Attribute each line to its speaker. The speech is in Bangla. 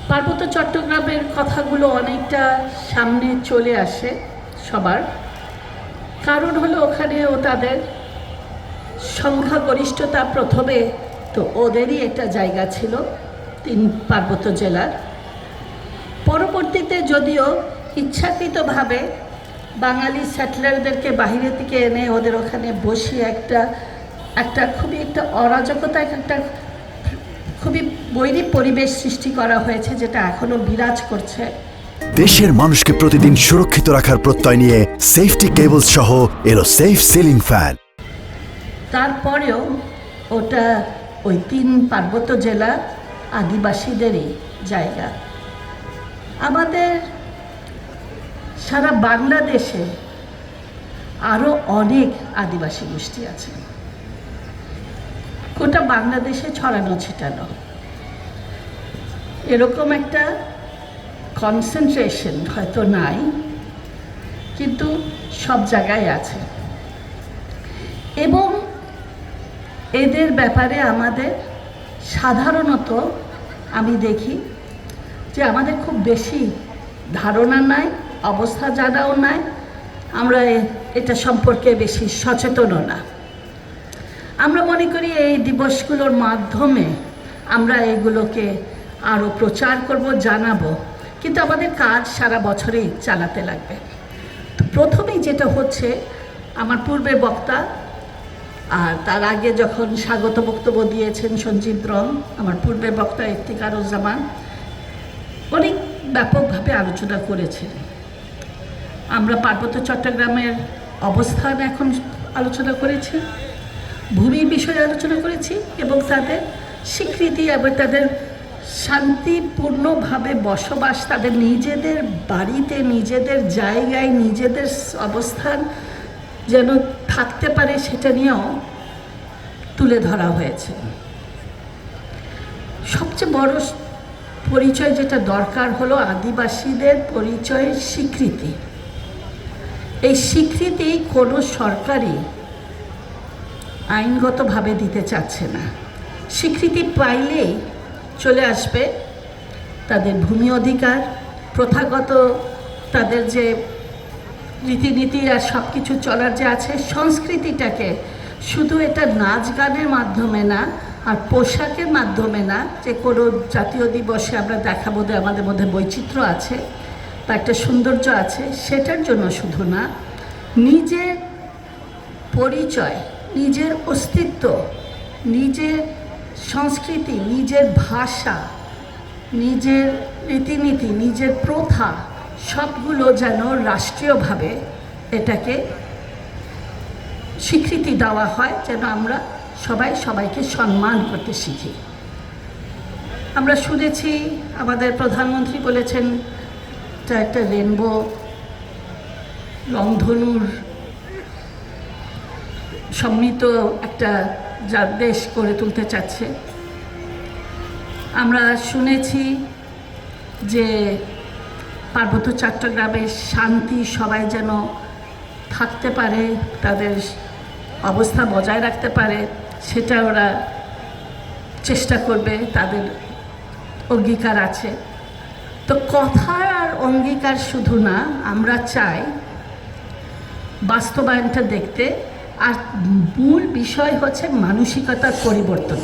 Speaker 1: পার্বত্য চট্টগ্রামের কথাগুলো অনেকটা সামনে চলে আসে সবার, কারণ হলো ওখানেও তাদের সংখ্যাগরিষ্ঠতা প্রথমে তো ওদেরই একটা জায়গা ছিল তিন পার্বত্য জেলার। পরবর্তীতে যদিও ইচ্ছাকৃতভাবে বাঙালি সেটেলারদেরকে বাইরে থেকে এনে ওদের ওখানে বসিয়ে একটা খুবই একটা অরাজকতা, একটা খুবই বৈরী পরিবেশ সৃষ্টি করা হয়েছে, যেটা এখনো বিরাজ করছে।
Speaker 2: দেশের মানুষকে প্রতিদিন সুরক্ষিত রাখার প্রত্যয় নিয়ে সেফটি কেবলস সহ এলো সেফ সিলিং ফ্যান।
Speaker 1: তারপরেও ওটা ওই তিন পার্বত্য জেলা আদিবাসীদেরই জায়গা। আমাদের সারা বাংলাদেশে আরও অনেক আদিবাসী গোষ্ঠী আছে, গোটা বাংলাদেশে ছড়ানো ছিটানো। এরকম একটা কনসেন্ট্রেশন হয়তো নাই, কিন্তু সব জায়গায় আছে। এবং এদের ব্যাপারে আমাদের সাধারণত আমি দেখি যে আমাদের খুব বেশি ধারণা নাই, অবস্থা জানাও নাই, আমরা এটা সম্পর্কে বেশি সচেতনও না। আমরা মনে করি এই দিবসগুলোর মাধ্যমে আমরা এগুলোকে আরও প্রচার করব, জানাবো, কিন্তু আমাদের কাজ সারা বছরেই চালাতে লাগবে। তো প্রথমেই যেটা হচ্ছে, আমার পূর্বের বক্তা আর তার আগে যখন স্বাগত বক্তব্য দিয়েছেন সঞ্জীব রং, আমার পূর্বের বক্তা ইফতিকারুজ্জামান অনেক ব্যাপকভাবে আলোচনা করেছেন। আমরা পার্বত্য চট্টগ্রামের অবস্থান এখন আলোচনা করেছি, ভূমির বিষয়ে আলোচনা করেছি, এবং তাদের স্বীকৃতি এবং তাদের শান্তিপূর্ণভাবে বসবাস, তাদের নিজেদের বাড়িতে, নিজেদের জায়গায়, নিজেদের অবস্থান যেন থাকতে পারে সেটা নিয়েও তুলে ধরা হয়েছে। সবচেয়ে বড় পরিচয় যেটা দরকার হলো আদিবাসীদের পরিচয়ের স্বীকৃতি। এই স্বীকৃতি কোনো সরকারই আইনগতভাবে দিতে চাচ্ছে না। স্বীকৃতি পাইলেই চলে আসবে তাদের ভূমি অধিকার, প্রথাগত তাদের যে রীতিনীতি আর সব কিছু চলার যে আছে, সংস্কৃতিটাকে শুধু এটা নাচ গানের মাধ্যমে না আর পোশাকের মাধ্যমে না, যে কোনো জাতীয় দিবসে আমরা দেখাবো যে আমাদের মধ্যে বৈচিত্র্য আছে বা একটা সৌন্দর্য আছে, সেটার জন্য শুধু না, নিজের পরিচয়, নিজের অস্তিত্ব, নিজের সংস্কৃতি, নিজের ভাষা, নিজের রীতিনীতি, নিজের প্রথা সবগুলো যেন রাষ্ট্রীয়ভাবে এটাকে স্বীকৃতি দেওয়া হয়, যেন আমরা সবাই সবাইকে সম্মান করতে শিখি। আমরা শুনেছি আমাদের প্রধানমন্ত্রী বলেছেন এটা একটা রেনবো রংধনুর সমৃদ্ধ একটা দেশ করে তুলতে চাচ্ছে। আমরা শুনেছি যে পার্বত্য চট্টগ্রামের শান্তি সবাই যেন থাকতে পারে, তাদের অবস্থা বজায় রাখতে পারে, সেটা ওরা চেষ্টা করবে, তাদের অঙ্গীকার আছে। তো কথা আর অঙ্গীকার শুধু না, আমরা চাই বাস্তবায়নটা দেখতে, আর মূল বিষয় হচ্ছে মানসিকতার পরিবর্তন।